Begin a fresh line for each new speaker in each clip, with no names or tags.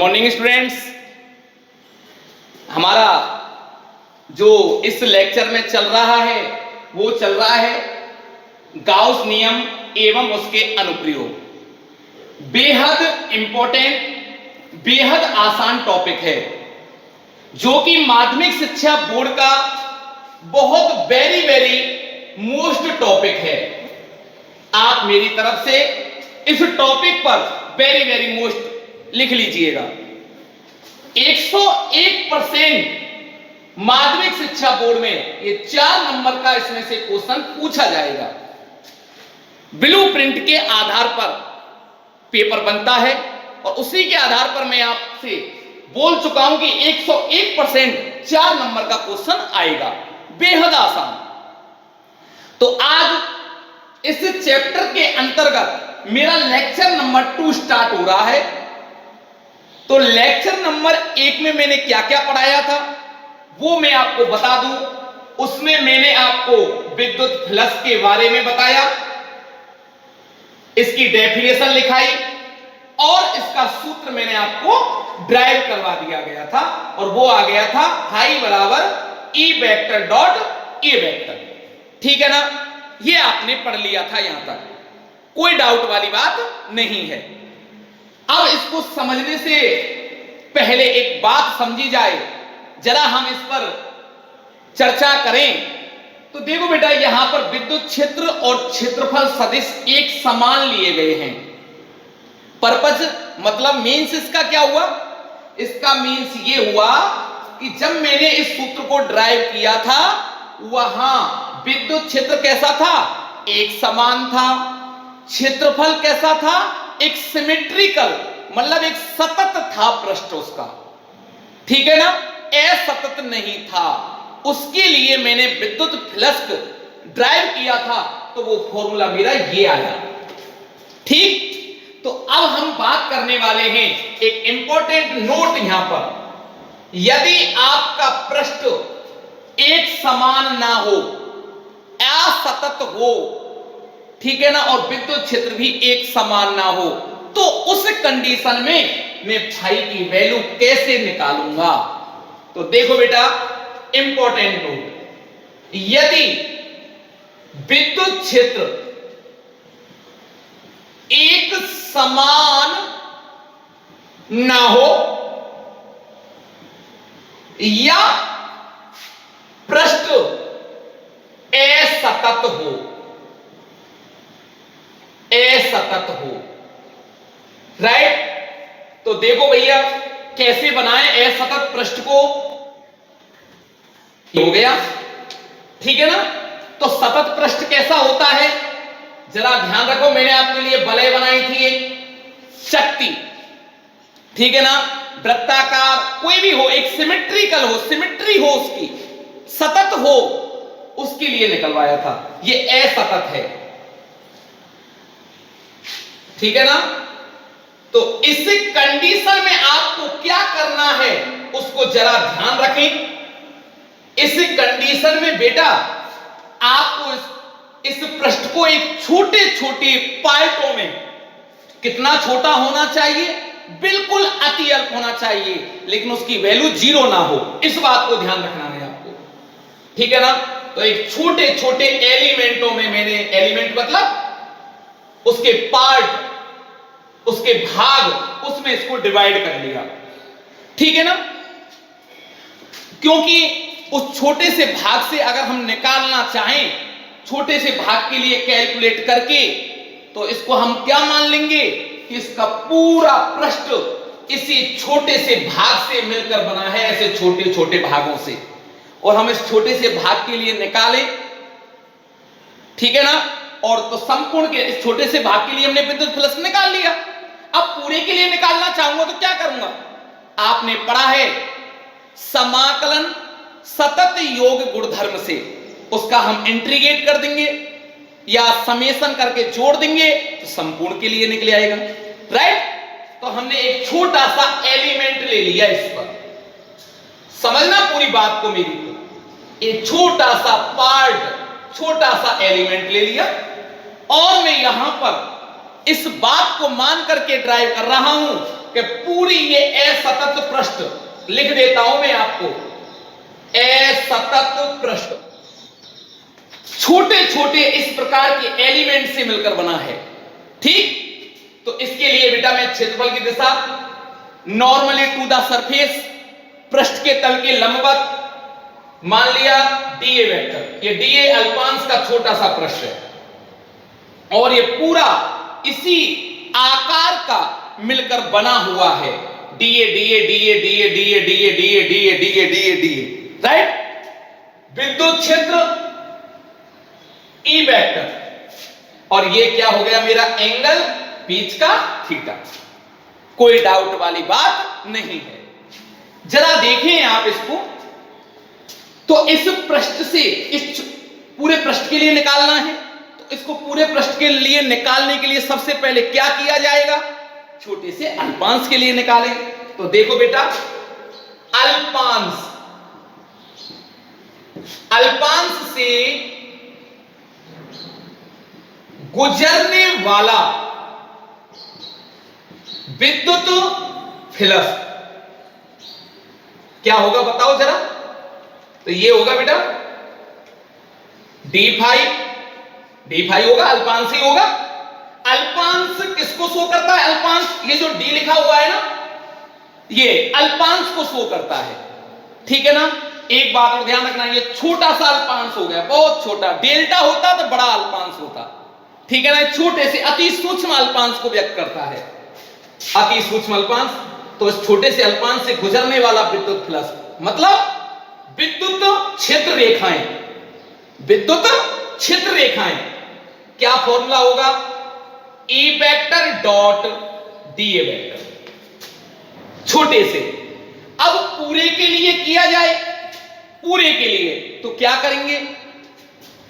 Morning students. हमारा जो इस लेक्चर में चल रहा है वो चल रहा है गाउस नियम एवं उसके अनुप्रयोग। बेहद इंपॉर्टेंट, बेहद आसान टॉपिक है जो कि माध्यमिक शिक्षा बोर्ड का बहुत वेरी मोस्ट टॉपिक है। आप मेरी तरफ से इस टॉपिक पर वेरी मोस्ट लिख लीजिएगा। 101% माध्यमिक शिक्षा बोर्ड में ये 4 नंबर का इसमें से क्वेश्चन पूछा जाएगा। ब्लूप्रिंट के आधार पर पेपर बनता है और उसी के आधार पर मैं आपसे बोल चुका हूं कि 101% 4 नंबर का क्वेश्चन आएगा, बेहद आसान। तो आज इस चैप्टर के अंतर्गत मेरा लेक्चर नंबर 2 स्टार्ट हो रहा है। तो लेक्चर नंबर 1 में मैंने क्या क्या पढ़ाया था वो मैं आपको बता दूं। उसमें मैंने आपको विद्युत फ्लक्स के बारे में बताया, इसकी डेफिनेशन लिखाई और इसका सूत्र मैंने आपको ड्राइव करवा दिया गया था और वो आ गया था फाई बराबर ई वेक्टर डॉट ए वेक्टर। ठीक है ना, ये आपने पढ़ लिया था, यहां तक कोई डाउट वाली बात नहीं है। अब इसको समझने से पहले एक बात समझी जाए, जरा हम इस पर चर्चा करें। तो देखो बेटा, यहां पर विद्युत क्षेत्र और क्षेत्रफल सदिश एक समान लिए गए हैं। पर्पज मतलब मीन्स इसका क्या हुआ? इसका मीन्स ये हुआ कि जब मैंने इस सूत्र को ड्राइव किया था वहां विद्युत क्षेत्र कैसा था? एक समान था। क्षेत्रफल कैसा था? एक सिमेट्रिकल, मतलब एक सतत था पृष्ठ उसका। ठीक है ना, असतत नहीं था। उसके लिए मैंने विद्युत फ्लक्स ड्राइव किया था तो वो फॉर्मूला मेरा ये आया। ठीक, तो अब हम बात करने वाले हैं एक इंपॉर्टेंट नोट यहां पर। यदि आपका पृष्ठ एक समान ना हो, असतत हो, ठीक है ना, और विद्युत क्षेत्र भी एक समान ना हो, तो उस कंडीशन में मैं फाई की वैल्यू कैसे निकालूंगा? तो देखो बेटा, इंपॉर्टेंट नोट, यदि विद्युत क्षेत्र एक समान ना हो या पृष्ठ असतत हो, असतत हो, राइट? तो देखो भैया कैसे बनाए असतत पृष्ठ को। हो गया, ठीक है ना। तो सतत पृष्ठ कैसा होता है जरा ध्यान रखो, मैंने आपके लिए वलय बनाई थी एक शक्ति, ठीक है ना, वृत्ताकार कोई भी हो, एक सिमेट्रिकल हो, सिमेट्री हो उसकी, सतत हो, उसके लिए निकलवाया था। ये असतत है, ठीक है ना। तो इस कंडीशन में आपको क्या करना है उसको जरा ध्यान रखें। इस कंडीशन में बेटा आपको इस पृष्ठ को एक छोटे छोटे पार्टों में, कितना छोटा होना चाहिए? बिल्कुल अति अल्प होना चाहिए, लेकिन उसकी वैल्यू 0 ना हो, इस बात को ध्यान रखना है आपको, ठीक है ना। तो एक छोटे छोटे एलिमेंटों में मैंने, एलिमेंट मतलब उसके पार्ट, उसके भाग, उसमें इसको डिवाइड कर लिया, ठीक है ना। क्योंकि उस छोटे से भाग से अगर हम निकालना चाहें, छोटे से भाग के लिए कैलकुलेट करके, तो इसको हम क्या मान लेंगे कि इसका पूरा पृष्ठ इसी छोटे से भाग से मिलकर बना है, ऐसे छोटे छोटे भागों से, और हम इस छोटे से भाग के लिए निकालें, ठीक है ना। और तो संपूर्ण के इस छोटे से भाग के लिए हमने विद्युत फ्लक्स निकाल लिया। अब पूरे के लिए निकालना चाहूंगा तो क्या करूंगा? आपने पढ़ा है समाकलन सतत योग गुणधर्म से, उसका हम इंटीग्रेट कर देंगे या समेशन करके जोड़ देंगे तो संपूर्ण के लिए निकल आएगा, राइट? तो हमने एक छोटा सा एलिमेंट ले लिया, इस पर समझना पूरी बात को मेरी को, एक छोटा सा पार्ट, छोटा सा एलिमेंट ले लिया और मैं यहां पर इस बात को मान करके ड्राइव कर रहा हूं कि पूरी ये असतत पृष्ठ लिख देता हूं मैं आपको, असतत पृष्ठ छोटे छोटे इस प्रकार के एलिमेंट से मिलकर बना है। ठीक, तो इसके लिए बेटा मैं क्षेत्रफल की दिशा नॉर्मली टू द सरफेस, पृष्ठ के तल के लंबवत मान लिया डीए वेक्टर। ये डीए अल्पांश का छोटा सा पृष्ठ है और ये पूरा इसी आकार का मिलकर बना हुआ है, DA DA DA DA DA DA DA DA DA DA DA, right. विद्युत क्षेत्र ई वेक्टर और ये क्या हो गया मेरा एंगल बीच का थीटा। कोई डाउट वाली बात नहीं है। जरा देखें आप इसको, तो इस पृष्ठ से इस पूरे पृष्ठ के लिए निकालना है, तो इसको पूरे पृष्ठ के लिए निकालने के लिए सबसे पहले क्या किया जाएगा, छोटे से अल्पांश के लिए निकालें। तो देखो बेटा, अल्पांश, अल्पांश से गुजरने वाला विद्युत फ्लक्स क्या होगा बताओ जरा। तो ये होगा बेटा डी फाई होगा, अल्पांश ही होगा। अल्पांश किसको शो करता है, अल्पांश ये जो डी लिखा हुआ है ना, ये अल्पांश को शो करता है, ठीक है ना। एक बात और ध्यान रखना, ये छोटा सा अल्पांश हो गया, बहुत छोटा। डेल्टा होता तो बड़ा अल्पांश होता, ठीक है ना। छोटे से अति सूक्ष्म अल्पांश को व्यक्त करता है, अति सूक्ष्म अल्पांश। तो इस छोटे से अल्पांश से गुजरने वाला विद्युत फ्लक्स मतलब विद्युत क्षेत्र रेखाएं, विद्युत क्षेत्र रेखाएं, क्या फॉर्मूला होगा, ई वेक्टर डॉट डीए वेक्टर। छोटे से, अब पूरे के लिए किया जाए, पूरे के लिए तो क्या करेंगे,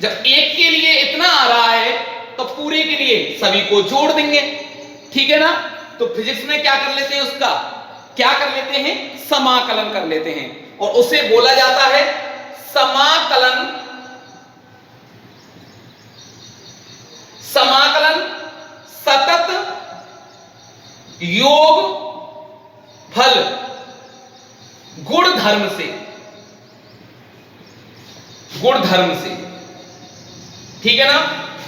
जब एक के लिए इतना आ रहा है तो पूरे के लिए सभी को जोड़ देंगे, ठीक है ना। तो फिजिक्स में क्या कर लेते हैं, उसका क्या कर लेते हैं, समाकलन कर लेते हैं, और उसे बोला जाता है समाकलन, समाकलन सतत योग फल गुणधर्म से, गुणधर्म से, ठीक है ना।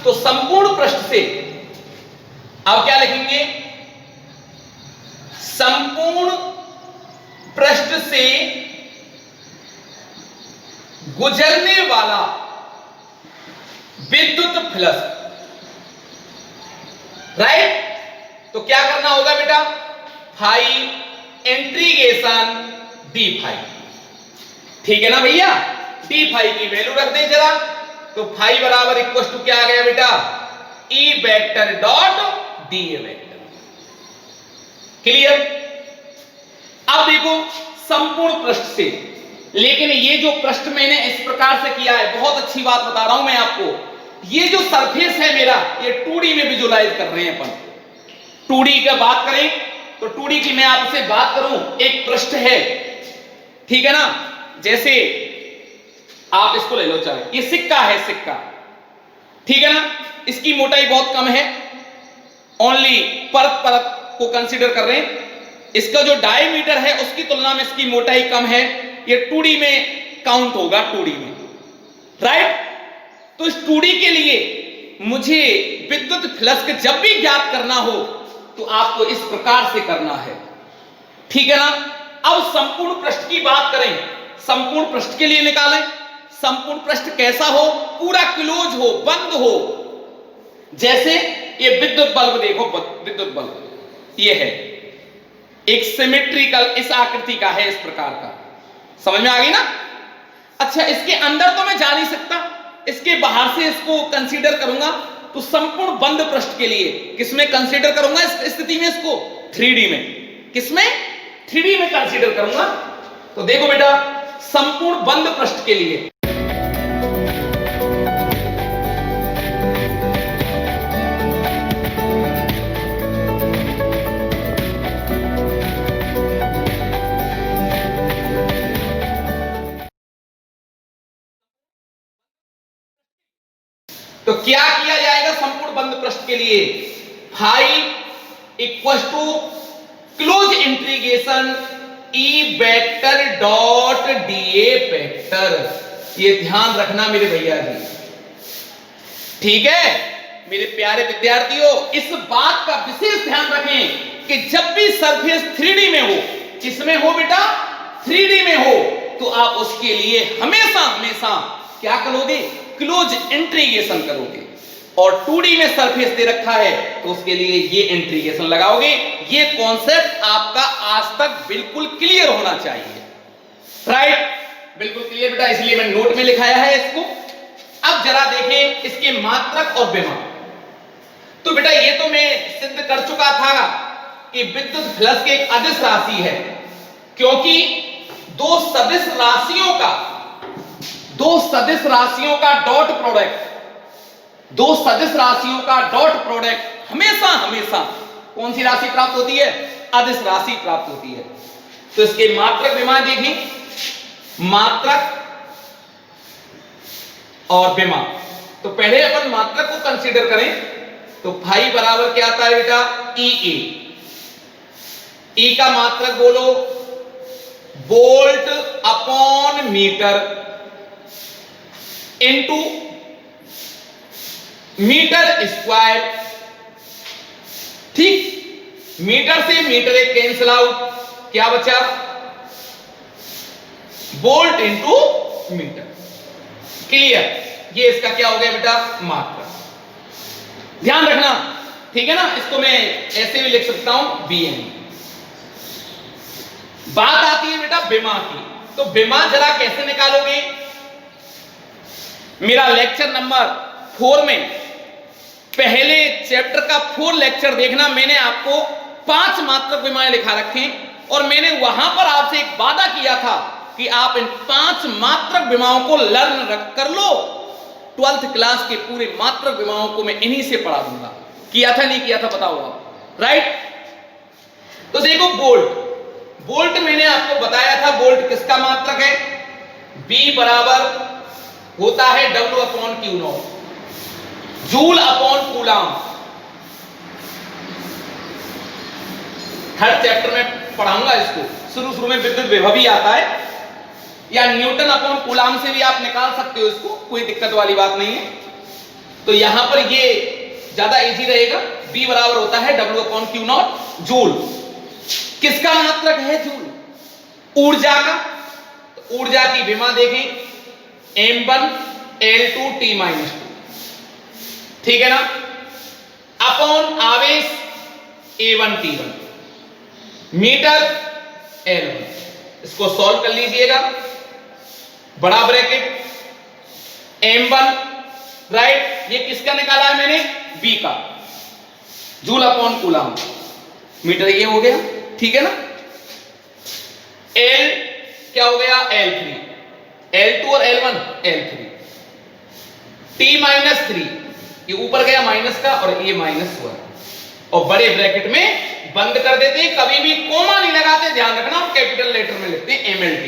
तो संपूर्ण पृष्ठ से अब क्या लिखेंगे, संपूर्ण पृष्ठ से गुजरने वाला विद्युत फ्लक्स, राइट। तो क्या करना होगा बेटा, फाई इंटीग्रेशन डी फाई, ठीक है ना भैया। डी फाई की वैल्यू रख दें जरा, तो फाई बराबर इक्वल टू क्या आ गया बेटा, ई vector dot D vector. Clear. अब देखो संपूर्ण पृष्ठ से, लेकिन ये जो पृष्ठ मैंने इस प्रकार से किया है, बहुत अच्छी बात बता रहा हूं मैं आपको, ये जो सरफेस है मेरा, ये 2D में विजुलाइज कर रहे हैं अपन। 2D का बात करें तो 2D की मैं आपसे बात करूं, एक पृष्ठ है, ठीक है ना। जैसे आप इसको ले लो, चाहे ये सिक्का है, सिक्का, ठीक है ना। इसकी मोटाई बहुत कम है, ओनली परत परत को कंसीडर कर रहे हैं। इसका जो डायमीटर है उसकी तुलना में इसकी मोटाई कम है, ये 2D में काउंट होगा, 2D में, राइट। तो इस 2D के लिए मुझे विद्युत फ्लक्स जब भी ज्ञात करना हो तो आपको इस प्रकार से करना है, ठीक है ना। अब संपूर्ण पृष्ठ की बात करें, संपूर्ण पृष्ठ के लिए निकालें। संपूर्ण पृष्ठ कैसा हो, पूरा क्लोज हो, बंद हो। जैसे ये विद्युत बल्ब देखो, विद्युत बल्ब ये है, एक सिमेट्रिकल इस आकृति का है, इस प्रकार का, समझ में आ गई ना। अच्छा, इसके अंदर तो मैं जा नहीं सकता, इसके बाहर से इसको कंसीडर करूंगा। तो संपूर्ण बंद पृष्ठ के लिए किसमें कंसीडर करूंगा इस स्थिति में, इसको 3D में, किसमें, 3D में कंसीडर करूंगा। तो देखो बेटा, संपूर्ण बंद पृष्ठ के लिए तो क्या किया जाएगा, संपूर्ण बंद पृष्ठ के लिए phi equal to close integration E vector dot dA vector. ये ध्यान रखना मेरे भैया जी, ठीक है मेरे प्यारे विद्यार्थियों, इस बात का विशेष ध्यान रखें कि जब भी सरफेस 3D में हो, किसमें हो बेटा, 3D में हो, तो आप उसके लिए हमेशा हमेशा क्या करोगे, क्लोज इंटीग्रेशन करोगे। और 2D में सरफेस दे रखा है तो उसके लिए ये इंटीग्रेशन लगाओगे। ये कॉन्सेप्ट आपका आज तक बिल्कुल क्लियर होना चाहिए, राइट, बिल्कुल क्लियर बेटा, इसलिए मैंने नोट में लिखाया है इसको। अब जरा देखें इसके मात्रक और विभव। तो बेटा ये तो मैं सिद्ध कर चुका था कि विद्युत फ्लक्स की एक अदिश राशि है, क्योंकि दो सदिश राशियों का डॉट प्रोडक्ट, दो सदिश राशियों का डॉट प्रोडक्ट हमेशा हमेशा कौन सी राशि प्राप्त होती है, अदिश राशि प्राप्त होती है। तो इसके मात्रक विभव देखें, मात्रक और विभव। तो पहले अपन मात्रक को कंसीडर करें, तो भाई बराबर क्या आता है बेटा, ई ए। ई का मात्रक बोलो, volt upon metre into metre square, ठीक, मीटर से मीटर एक कैंसिल आउट, क्या बचा, वोल्ट इनटू मीटर। क्लियर, ये इसका क्या हो गया बेटा, मात्रक। ध्यान रखना, ठीक है ना, इसको मैं ऐसे भी लिख सकता हूं Bn। बात आती है बेटा विभव की, तो विभव जरा कैसे निकालोगे। मेरा लेक्चर नंबर 4 में पहले चैप्टर का 4 लेक्चर देखना, मैंने आपको 5 मात्रक विभव लिखा रखे और मैंने वहां पर आपसे एक वादा किया था कि आप इन 5 मात्रक विभवों को लर्न कर लो। 12th क्लास के पूरे मात्रक विभवों को मैं इन्हीं से पढ़ा दूंगा। किया था नहीं किया था बताओ आप, राइट। तो देखो वोल्ट मैंने आपको बताया था, वोल्ट किसका मात्रक है, V बराबर होता है W upon Q not, joule upon coulomb. Her chapter में पढ़ाऊंगा इसको, शुरू में विद्युत विभव ही आता है, या न्यूटन अपॉन कूलम से भी आप निकाल सकते हो इसको, कोई दिक्कत वाली बात नहीं है। तो यहां पर ये ज्यादा इजी रहेगा, V बराबर होता है W upon Q not, joule. किसका मात्रक है, जूल, ऊर्जा का। तो ऊर्जा की विभव देखें, M1 L2 T-2, ठीक है ना, अपॉन आवेश A1 T1, मीटर L1। इसको सॉल्व कर लीजिएगा, बड़ा ब्रैकेट M1, राइट, ये किसका निकाला है मैंने, B का, जूल अपॉन कूलम, मीटर ये हो गया, ठीक है ना। L क्या हो गया, L3, L2 और L1 L3, T-3, ये ऊपर गया माइनस का और ये माइनस हुआ, और बड़े ब्रैकेट में बंद कर देते हैं, कभी भी कोमा नहीं लगाते, ध्यान रखना, कैपिटल लेटर में लिखते हैं MLT।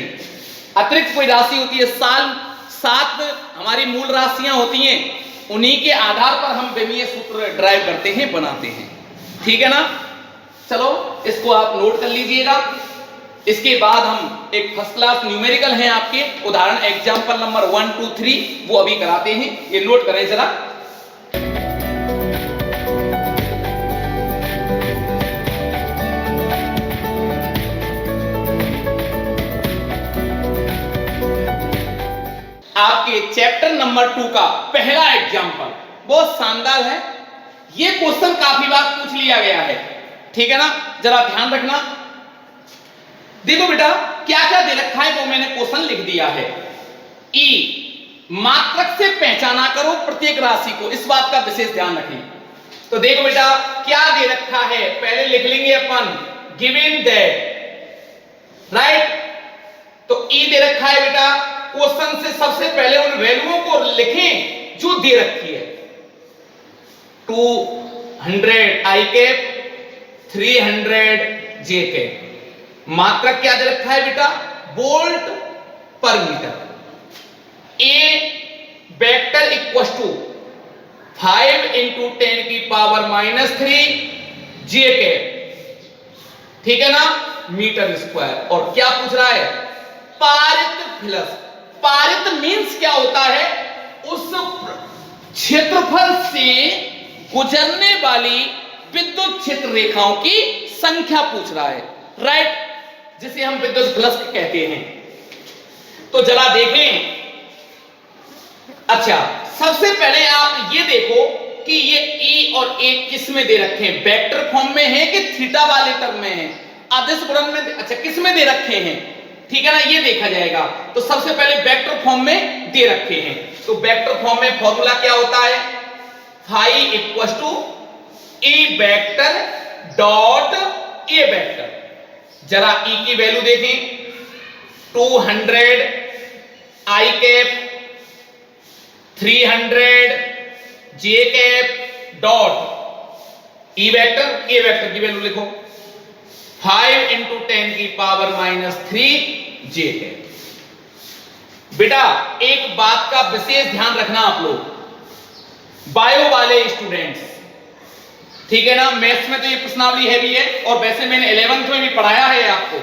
अतिरिक्त कोई राशि होती है, 7 हमारी मूल राशियां होती हैं, उन्हीं के आधार पर हम विमीय सूत्र ड्राइव करते हैं, बनाते हैं, ठीक है ना। चलो इसको आप नोट कर लीजिएगा। इसके बाद हम एक फर्स्ट क्लास न्यूमेरिकल हैं आपके, उदाहरण एग्जांपल नंबर 1, 2, 3, वो अभी कराते हैं, ये नोट करें जरा। आपके चैप्टर नंबर 2 का पहला एग्जांपल बहुत शानदार है। ये क्वेश्चन काफी बार पूछ लिया गया है, ठीक है ना, जरा ध्यान रखना। देखो बेटा क्या क्या दे रखा है, वो मैंने क्वेश्चन लिख दिया है। ई मात्रक से पहचाना करो प्रत्येक राशि को, इस बात का विशेष ध्यान रखें। तो देखो बेटा क्या दे रखा है, पहले लिख लेंगे अपन, गिवन दैट, राइट। तो ई दे रखा है बेटा, क्वेश्चन से सबसे पहले उन वैल्यूओं को लिखें जो दे रखी है। 200 आई कैप, 300 जे कैप। मात्रक क्या दे रखा है बेटा, वोल्ट पर metre. A vector equal to 5 × 10⁻³ J cap, ठीक है ना, मीटर स्क्वायर। और क्या पूछ रहा है, पारित फ्लक्स। पारित मींस क्या होता है, उस क्षेत्रफल से गुजरने वाली विद्युत क्षेत्र रेखाओं की संख्या पूछ रहा है, राइट, जिसे हम विद्युत फ्लक्स कहते हैं। तो जरा देखें। अच्छा, सबसे पहले आप ये देखो कि ये E और A किस में दे रखे हैं, वेक्टर फॉर्म में है कि थीटा वाले टर्म में है, अदिश गुणन में, अच्छा किस में दे रखे हैं, ठीक है ना, ये देखा जाएगा। तो सबसे पहले वेक्टर फॉर्म में दे रखे हैं। तो वेक्टर फॉर्म में फॉर्मूला क्या होता है, phi equal to E vector dot A vector. जरा E की वैल्यू देखें, 200 I cap 300 J cap dot E vector, A vector की वैल्यू लिखो 5 इंटू 10 की पावर -3 J कैप। बेटा एक बात का विशेष ध्यान रखना आप लोग, बायो वाले स्टूडेंट्स, ठीक है ना, मैथ्स में तो ये प्रश्नावली हैवी है और वैसे मैंने 11th में भी पढ़ाया है आपको।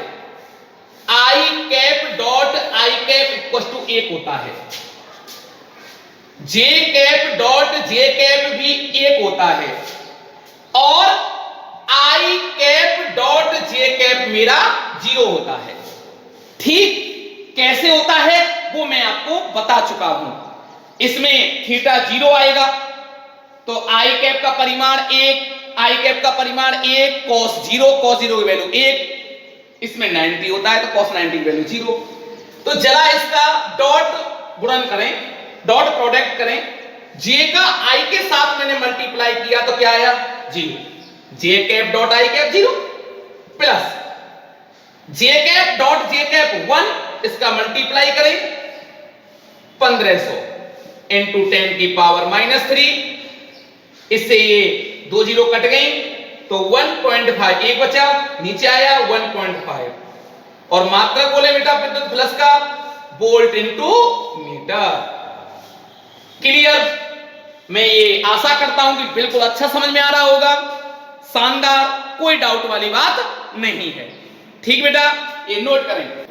I cap dot I cap equal to 1 होता है, J cap dot J cap भी 1 होता है, और I cap dot J cap मेरा 0 होता है। ठीक कैसे होता है वो मैं आपको बता चुका हूं। इसमें थीटा 0 आएगा तो I कैप का परिमाण 1, I कैप का परिमाण 1, cos 0 की वैल्यू 1, इसमें 90 होता है तो cos 90 की वैल्यू 0। तो जरा इसका डॉट गुणन करें, डॉट प्रोडक्ट करें, J का I के साथ मैंने मल्टीप्लाई किया तो क्या आया 0, J cap dot I cap 0 plus J cap dot J cap 1, इसका मल्टीप्लाई करें 1500 इंटू 10 की पावर -3, इससे ये 2 0 कट गई तो 1.5 एक बचा, नीचे आया 1.5, और मात्रक बोले बेटा विद्युत फ्लक्स का वोल्ट इंटू मीटर। क्लियर? मैं ये आशा करता हूं कि बिल्कुल अच्छा समझ में आ रहा होगा, शानदार, कोई डाउट वाली बात नहीं है। ठीक बेटा, ये नोट करें।